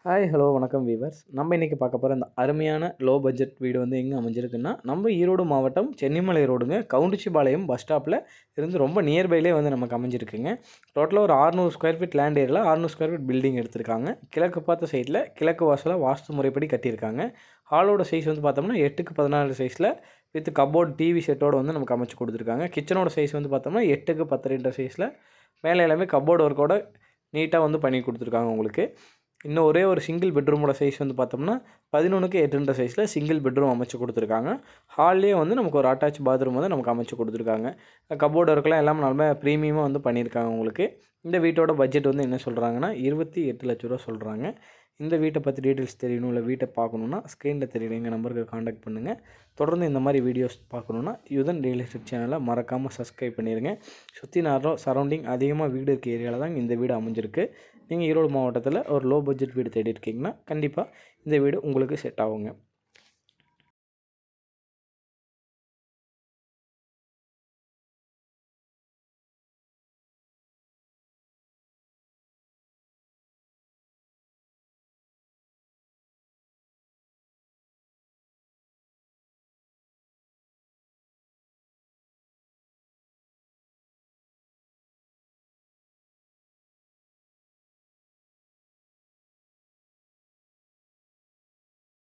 Hi hello வணக்கம் viewers. நம்ம இன்றைக்கி பார்க்க போகிற இந்த அருமையான லோ பட்ஜெட் வீடு வந்து எங்கே அமைஞ்சிருக்குன்னா, நம்ம ஈரோடு மாவட்டம் சென்னிமலை ரோடுங்க, கவுண்டிச்சிபாளையம் பஸ் ஸ்டாப்பில் இருந்து ரொம்ப நியர்பைலே வந்து நமக்கு அமைஞ்சிருக்குங்க. டோட்டலாக ஒரு 600 ஸ்கொயர் ஃபீட் லேண்ட் ஏரியாவில் 600 ஸ்கொயர் ஃபீட் பில்டிங் எடுத்திருக்காங்க. கிழக்கு பார்த்த சைடில் கிழக்கு வாசலாக வாஸ்து முறைப்படி கட்டியிருக்காங்க. ஹாலோட சைஸ் வந்து பார்த்தோம்னா 8க்கு 14 சைஸில் வித் கப்போர்ட் டிவி செட்டோடு வந்து நமக்கு அமைச்சு கொடுத்துருக்காங்க. கிச்சனோட சைஸ் வந்து பார்த்தோம்னா 8க்கு 10 சைஸில் மேலே எல்லாமே கப்போர்டு ஒர்க்கோட நீட்டாக வந்து பண்ணி கொடுத்துருக்காங்க உங்களுக்கு. இன்னும் ஒரே ஒரு சிங்கிள் பெட்ரூமோட சைஸ் வந்து பார்த்தோம்னா 11க்கு 8 சைஸில் சிங்கிள் பெட்ரூம் அமைச்சு கொடுத்துருக்காங்க. ஹால்லேயே வந்து நமக்கு ஒரு அட்டாச் பாத்ரூம் வந்து நமக்கு அமைச்சு கொடுத்துருக்காங்க. கப்போர்டு ஒர்க்கெலாம் எல்லாம் நல்லா ப்ரீமியமாக வந்து பண்ணியிருக்காங்க உங்களுக்கு. இந்த வீட்டோட பட்ஜெட் வந்து என்ன சொல்கிறாங்கன்னா 28 லட்ச ரூபா சொல்கிறாங்க. இந்த வீட்டை பற்றி டீட்டெயில்ஸ் தெரியணும், இல்லை வீட்டை பார்க்கணுன்னா ஸ்க்ரீனில் தெரியுற எங்கள் நம்பருக்கு காண்டாக்ட் பண்ணுங்கள். தொடர்ந்து இந்த மாதிரி வீடியோஸ் பார்க்கணுன்னா யுதன் ரியல் எஸ்டேட் சேனலை மறக்காமல் சப்ஸ்கிரைப் பண்ணிடுங்க. சுற்றி சரௌண்டிங் அதிகமாக வீடு இருக்க ஏரியாவில் தான் இந்த வீடு அமைஞ்சிருக்கு. நீங்கள் ஈரோடு மாவட்டத்தில் ஒரு லோ பட்ஜெட் வீடு தேடி இருக்கீங்கன்னா கண்டிப்பாக இந்த வீடு உங்களுக்கு செட் ஆகுங்க.